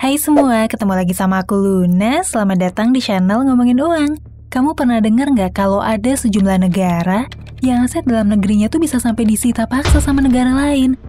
Hai semua, ketemu lagi sama aku Luna. Selamat datang di channel Ngomongin Uang. Kamu pernah dengar nggak kalau ada sejumlah negara yang aset dalam negerinya tuh bisa sampai disita paksa sama negara lain?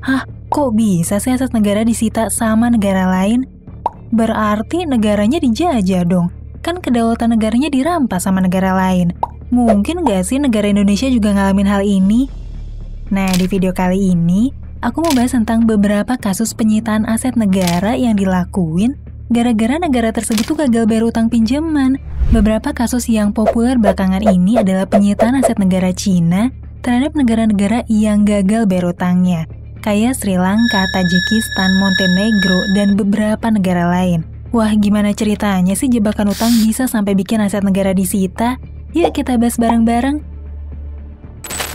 Hah, kok bisa sih aset negara disita sama negara lain? Berarti negaranya dijajah dong. Kan kedaulatan negaranya dirampas sama negara lain. Mungkin nggak sih negara Indonesia juga ngalamin hal ini? Nah, di video kali ini, aku mau bahas tentang beberapa kasus penyitaan aset negara yang dilakuin gara-gara negara tersebut tuh gagal bayar utang pinjaman. Beberapa kasus yang populer belakangan ini adalah penyitaan aset negara Cina terhadap negara-negara yang gagal bayar utangnya, kayak Sri Lanka, Tajikistan, Montenegro, dan beberapa negara lain. Wah, gimana ceritanya sih jebakan utang bisa sampai bikin aset negara disita? Yuk kita bahas bareng-bareng.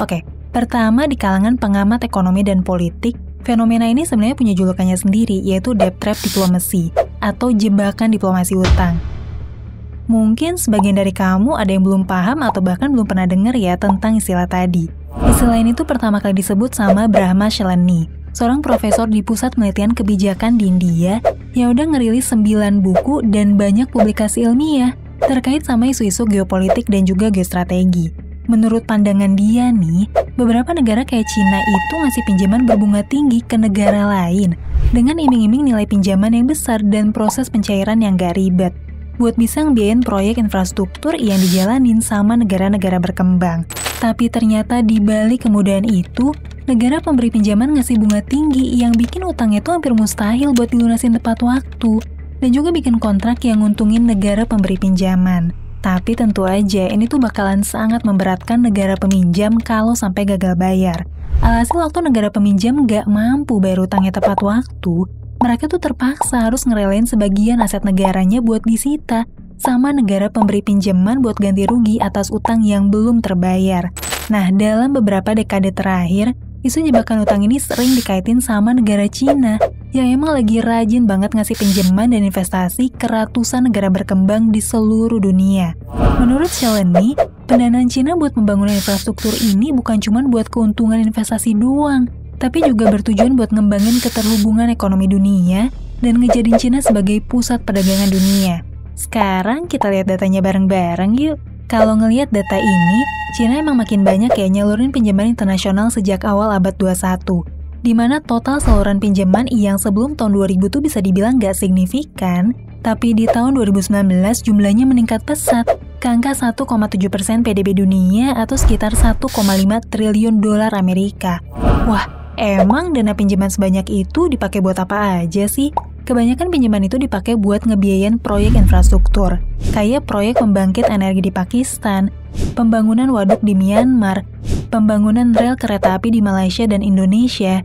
Oke. Pertama, di kalangan pengamat ekonomi dan politik, fenomena ini sebenarnya punya julukannya sendiri, yaitu debt trap diplomacy, atau jebakan diplomasi utang. Mungkin sebagian dari kamu ada yang belum paham atau bahkan belum pernah dengar ya tentang istilah tadi. Istilah ini tuh pertama kali disebut sama Brahma Shalini, seorang profesor di Pusat Penelitian Kebijakan di India yang udah ngerilis 9 buku dan banyak publikasi ilmiah terkait sama isu-isu geopolitik dan juga geostrategi. Menurut pandangan dia nih, beberapa negara kayak Cina itu ngasih pinjaman berbunga tinggi ke negara lain dengan iming-iming nilai pinjaman yang besar dan proses pencairan yang gak ribet buat bisa ngebiayain proyek infrastruktur yang dijalanin sama negara-negara berkembang. Tapi ternyata di balik kemudahan itu, negara pemberi pinjaman ngasih bunga tinggi yang bikin utangnya tuh hampir mustahil buat dilunasin tepat waktu dan juga bikin kontrak yang nguntungin negara pemberi pinjaman. Tapi tentu aja ini tuh bakalan sangat memberatkan negara peminjam kalau sampai gagal bayar. Alhasil waktu negara peminjam gak mampu bayar utangnya tepat waktu, mereka tuh terpaksa harus ngerelain sebagian aset negaranya buat disita sama negara pemberi pinjaman buat ganti rugi atas utang yang belum terbayar. Nah, dalam beberapa dekade terakhir, isu jebakan utang ini sering dikaitin sama negara Cina yang emang lagi rajin banget ngasih pinjaman dan investasi ke ratusan negara berkembang di seluruh dunia. Menurut Shalini, pendanaan Cina buat pembangunan infrastruktur ini bukan cuma buat keuntungan investasi doang, tapi juga bertujuan buat ngembangin keterhubungan ekonomi dunia dan ngejadiin Cina sebagai pusat perdagangan dunia. Sekarang kita lihat datanya bareng-bareng yuk. Kalau ngelihat data ini, Cina emang makin banyak ya nyalurin pinjaman internasional sejak awal abad 21, di mana total saluran pinjaman yang sebelum tahun 2000 tuh bisa dibilang gak signifikan, tapi di tahun 2019 jumlahnya meningkat pesat ke angka 1,7% PDB dunia atau sekitar 1,5 triliun dolar Amerika. Wah, emang dana pinjaman sebanyak itu dipakai buat apa aja sih? Kebanyakan pinjaman itu dipakai buat ngebiayain proyek infrastruktur, kayak proyek pembangkit energi di Pakistan, pembangunan waduk di Myanmar, pembangunan rel kereta api di Malaysia dan Indonesia,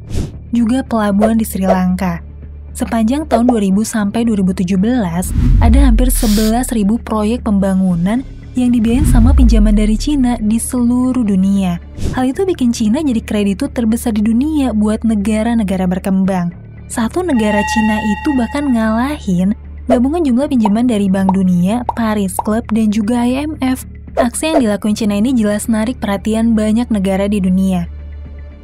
juga pelabuhan di Sri Lanka. Sepanjang tahun 2000 sampai 2017, ada hampir 11.000 proyek pembangunan yang dibiayain sama pinjaman dari Cina di seluruh dunia. Hal itu bikin Cina jadi kreditur terbesar di dunia buat negara-negara berkembang. Satu negara Cina itu bahkan ngalahin gabungan jumlah pinjaman dari Bank Dunia, Paris Club, dan juga IMF. Aksi yang dilakuin Cina ini jelas narik perhatian banyak negara di dunia.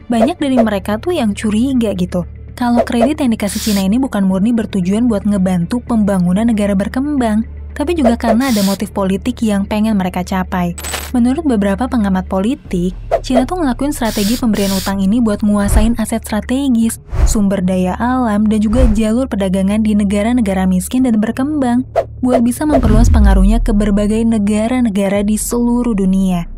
Banyak dari mereka tuh yang curiga gitu, kalau kredit yang dikasih Cina ini bukan murni bertujuan buat ngebantu pembangunan negara berkembang, tapi juga karena ada motif politik yang pengen mereka capai. Menurut beberapa pengamat politik, Cina tuh ngelakuin strategi pemberian utang ini buat nguasain aset strategis, sumber daya alam, dan juga jalur perdagangan di negara-negara miskin dan berkembang, buat bisa memperluas pengaruhnya ke berbagai negara-negara di seluruh dunia.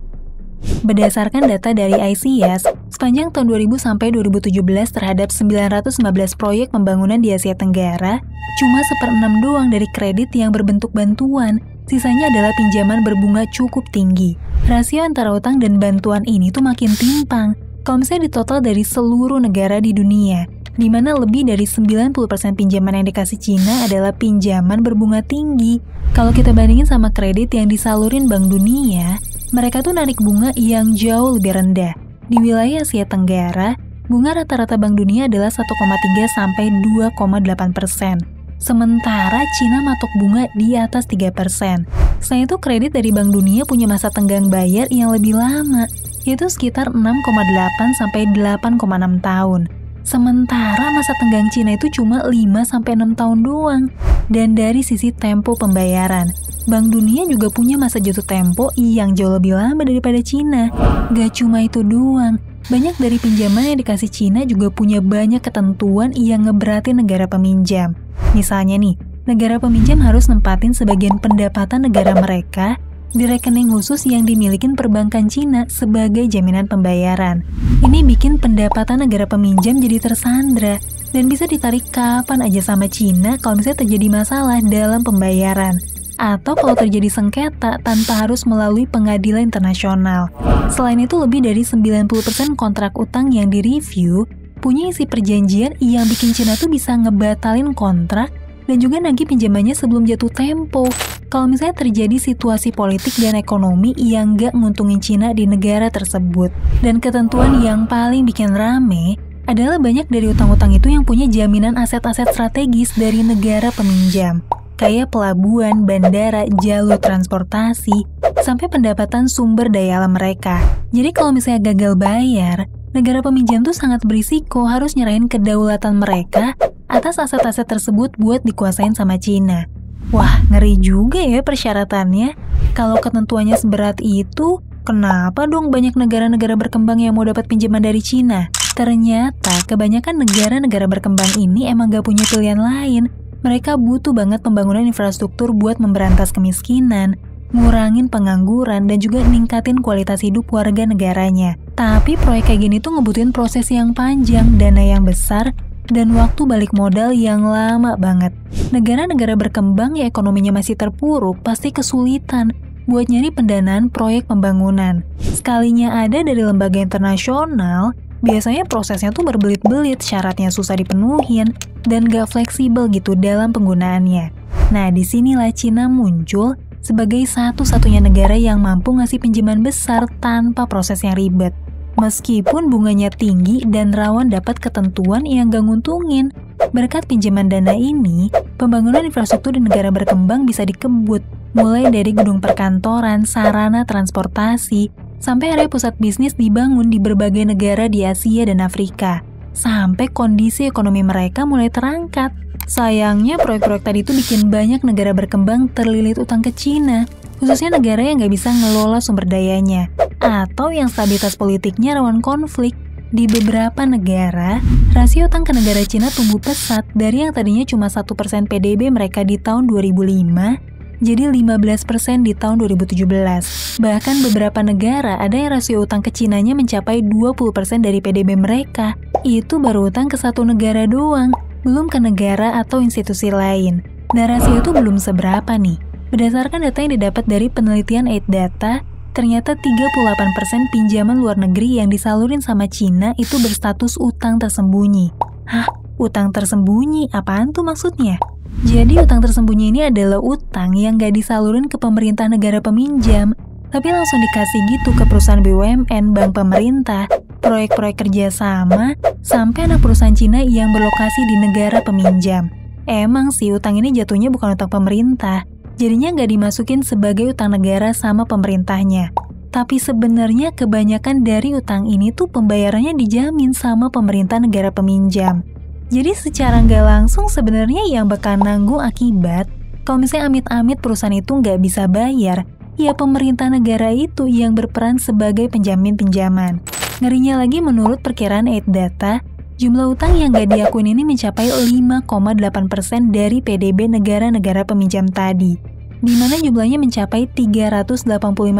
Berdasarkan data dari ICIAS, sepanjang tahun 2000 sampai 2017 terhadap 915 proyek pembangunan di Asia Tenggara, cuma 1/6 doang dari kredit yang berbentuk bantuan, sisanya adalah pinjaman berbunga cukup tinggi. Rasio antara utang dan bantuan ini tuh makin timpang, kalau misalnya ditotal dari seluruh negara di dunia, di mana lebih dari 90% pinjaman yang dikasih Cina adalah pinjaman berbunga tinggi. Kalau kita bandingin sama kredit yang disalurin Bank Dunia, mereka tuh narik bunga yang jauh lebih rendah. Di wilayah Asia Tenggara, bunga rata-rata Bank Dunia adalah 1,3 sampai 2,8%. Sementara Cina matok bunga di atas 3%. Selain itu, kredit dari Bank Dunia punya masa tenggang bayar yang lebih lama, yaitu sekitar 6,8 sampai 8,6 tahun. Sementara masa tenggang Cina itu cuma 5-6 tahun doang. Dan dari sisi tempo pembayaran, Bank Dunia juga punya masa jatuh tempo yang jauh lebih lama daripada Cina. Gak cuma itu doang, banyak dari pinjaman yang dikasih Cina juga punya banyak ketentuan yang ngeberatin negara peminjam. Misalnya nih, negara peminjam harus nempatin sebagian pendapatan negara mereka di rekening khusus yang dimiliki perbankan Cina sebagai jaminan pembayaran. Ini bikin pendapatan negara peminjam jadi tersandra dan bisa ditarik kapan aja sama Cina kalau misalnya terjadi masalah dalam pembayaran atau kalau terjadi sengketa tanpa harus melalui pengadilan internasional. Selain itu, lebih dari 90% kontrak utang yang direview punya isi perjanjian yang bikin Cina tuh bisa ngebatalin kontrak dan juga nagih pinjamannya sebelum jatuh tempo kalau misalnya terjadi situasi politik dan ekonomi yang gak nguntungin Cina di negara tersebut. Dan ketentuan yang paling bikin rame adalah banyak dari utang-utang itu yang punya jaminan aset-aset strategis dari negara peminjam, kayak pelabuhan, bandara, jalur transportasi, sampai pendapatan sumber daya alam mereka. Jadi kalau misalnya gagal bayar, negara peminjam tuh sangat berisiko harus nyerahin kedaulatan mereka atas aset-aset tersebut buat dikuasain sama Cina. Wah, ngeri juga ya persyaratannya. Kalau ketentuannya seberat itu, kenapa dong banyak negara-negara berkembang yang mau dapat pinjaman dari Cina? Ternyata kebanyakan negara-negara berkembang ini emang gak punya pilihan lain. Mereka butuh banget pembangunan infrastruktur buat memberantas kemiskinan, ngurangin pengangguran, dan juga ningkatin kualitas hidup warga negaranya. Tapi proyek kayak gini tuh ngebutuhin proses yang panjang, dana yang besar, dan waktu balik modal yang lama banget. Negara-negara berkembang yang ekonominya masih terpuruk pasti kesulitan buat nyari pendanaan proyek pembangunan. Sekalinya ada dari lembaga internasional, biasanya prosesnya tuh berbelit-belit, syaratnya susah dipenuhin, dan gak fleksibel gitu dalam penggunaannya. Nah, disinilah Cina muncul sebagai satu-satunya negara yang mampu ngasih pinjaman besar tanpa proses yang ribet. Meskipun bunganya tinggi dan rawan dapat ketentuan yang gak nguntungin, berkat pinjaman dana ini, pembangunan infrastruktur di negara berkembang bisa dikebut, mulai dari gedung perkantoran, sarana transportasi, sampai area pusat bisnis dibangun di berbagai negara di Asia dan Afrika, sampai kondisi ekonomi mereka mulai terangkat. Sayangnya proyek-proyek tadi itu bikin banyak negara berkembang terlilit utang ke Cina, khususnya negara yang gak bisa ngelola sumber dayanya, atau yang stabilitas politiknya rawan konflik. Di beberapa negara, rasio utang ke negara Cina tumbuh pesat dari yang tadinya cuma 1% PDB mereka di tahun 2005, jadi 15% di tahun 2017. Bahkan beberapa negara ada yang rasio utang ke Cinanya mencapai 20% dari PDB mereka. Itu baru utang ke satu negara doang, belum ke negara atau institusi lain. Nah, rasio itu belum seberapa nih. Berdasarkan data yang didapat dari penelitian Aid Data, ternyata 38% pinjaman luar negeri yang disalurin sama Cina itu berstatus utang tersembunyi. Hah? Utang tersembunyi? Apaan tuh maksudnya? Jadi utang tersembunyi ini adalah utang yang gak disalurin ke pemerintah negara peminjam, tapi langsung dikasih gitu ke perusahaan BUMN, bank pemerintah, proyek-proyek kerjasama, sampai anak perusahaan Cina yang berlokasi di negara peminjam. Emang sih utang ini jatuhnya bukan utang pemerintah, jadinya nggak dimasukin sebagai utang negara sama pemerintahnya. Tapi sebenarnya kebanyakan dari utang ini tuh pembayarannya dijamin sama pemerintah negara peminjam. Jadi secara nggak langsung sebenarnya yang bakal nanggung akibat kalau misalnya amit-amit perusahaan itu nggak bisa bayar, ya pemerintah negara itu yang berperan sebagai penjamin pinjaman. Ngerinya lagi, menurut perkiraan Aid Data, jumlah utang yang nggak diakuin ini mencapai 5,8% dari PDB negara-negara peminjam tadi, di mana jumlahnya mencapai 385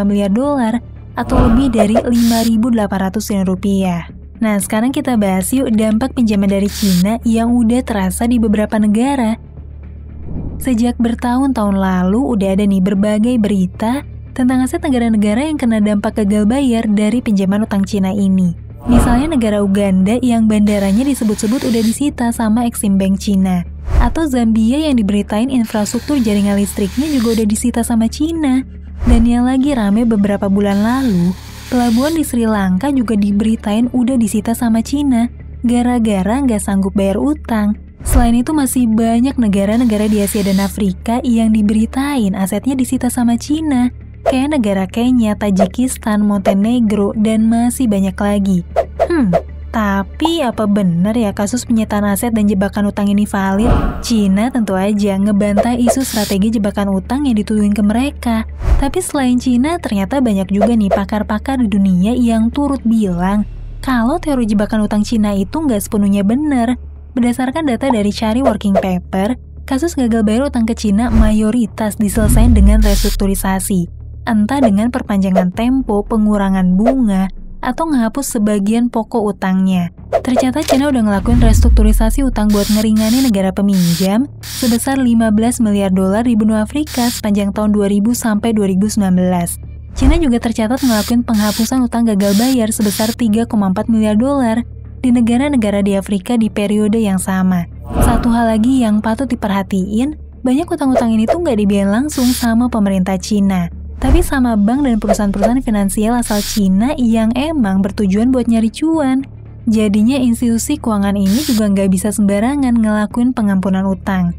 miliar dolar atau lebih dari 5.800 triliun rupiah. Nah, sekarang kita bahas yuk dampak pinjaman dari Cina yang udah terasa di beberapa negara. Sejak bertahun-tahun lalu udah ada nih berbagai berita tentang aset negara-negara yang kena dampak gagal bayar dari pinjaman utang Cina ini. Misalnya negara Uganda yang bandaranya disebut-sebut udah disita sama Exim Bank Cina. Atau Zambia yang diberitain infrastruktur jaringan listriknya juga udah disita sama Cina. Dan yang lagi rame beberapa bulan lalu, pelabuhan di Sri Lanka juga diberitain udah disita sama Cina, gara-gara nggak sanggup bayar utang. Selain itu masih banyak negara-negara di Asia dan Afrika yang diberitain asetnya disita sama Cina, kayak negara Kenya, Tajikistan, Montenegro, dan masih banyak lagi. Tapi apa benar ya kasus penyitaan aset dan jebakan utang ini valid? Cina tentu aja ngebantah isu strategi jebakan utang yang dituduhin ke mereka. Tapi selain Cina, ternyata banyak juga nih pakar-pakar di dunia yang turut bilang kalau teori jebakan utang Cina itu nggak sepenuhnya benar. Berdasarkan data dari Shari Working Paper, kasus gagal bayar utang ke Cina mayoritas diselesaikan dengan restrukturisasi. Entah dengan perpanjangan tempo, pengurangan bunga, atau menghapus sebagian pokok utangnya. Tercatat China udah ngelakuin restrukturisasi utang buat ngeringanin negara peminjam sebesar 15 miliar dolar di benua Afrika sepanjang tahun 2000 sampai 2019. China juga tercatat ngelakuin penghapusan utang gagal bayar sebesar 3,4 miliar dolar di negara-negara di Afrika di periode yang sama. Satu hal lagi yang patut diperhatiin, banyak utang-utang ini tuh nggak dibiayain langsung sama pemerintah China, tapi sama bank dan perusahaan-perusahaan finansial asal Cina yang emang bertujuan buat nyari cuan. Jadinya institusi keuangan ini juga nggak bisa sembarangan ngelakuin pengampunan utang.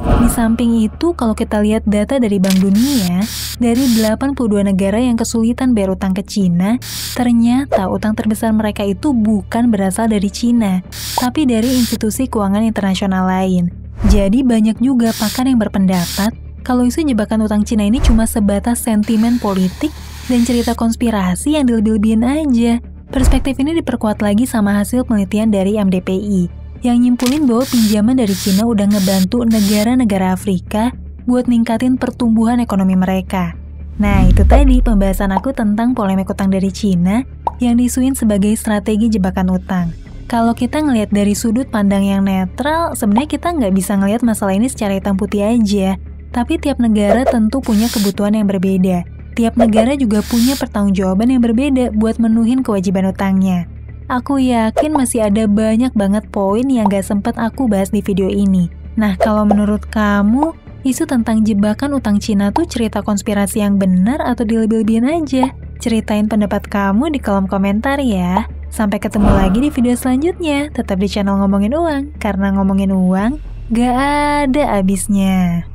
Di samping itu, kalau kita lihat data dari Bank Dunia, dari 82 negara yang kesulitan bayar utang ke Cina, ternyata utang terbesar mereka itu bukan berasal dari Cina, tapi dari institusi keuangan internasional lain. Jadi banyak juga pakar yang berpendapat kalau isu jebakan utang Cina ini cuma sebatas sentimen politik dan cerita konspirasi yang dilebih-lebihin aja. Perspektif ini diperkuat lagi sama hasil penelitian dari MDPI, yang nyimpulin bahwa pinjaman dari Cina udah ngebantu negara-negara Afrika buat ningkatin pertumbuhan ekonomi mereka. Nah, itu tadi pembahasan aku tentang polemik utang dari Cina yang diisuin sebagai strategi jebakan utang. Kalau kita ngelihat dari sudut pandang yang netral, sebenarnya kita nggak bisa ngelihat masalah ini secara hitam putih aja. Tapi tiap negara tentu punya kebutuhan yang berbeda. Tiap negara juga punya pertanggungjawaban yang berbeda buat menuhin kewajiban utangnya. Aku yakin masih ada banyak banget poin yang gak sempet aku bahas di video ini. Nah, kalau menurut kamu, isu tentang jebakan utang Cina tuh cerita konspirasi yang benar atau dilebih-lebihin aja? Ceritain pendapat kamu di kolom komentar ya. Sampai ketemu lagi di video selanjutnya. Tetap di channel Ngomongin Uang, karena ngomongin uang gak ada abisnya.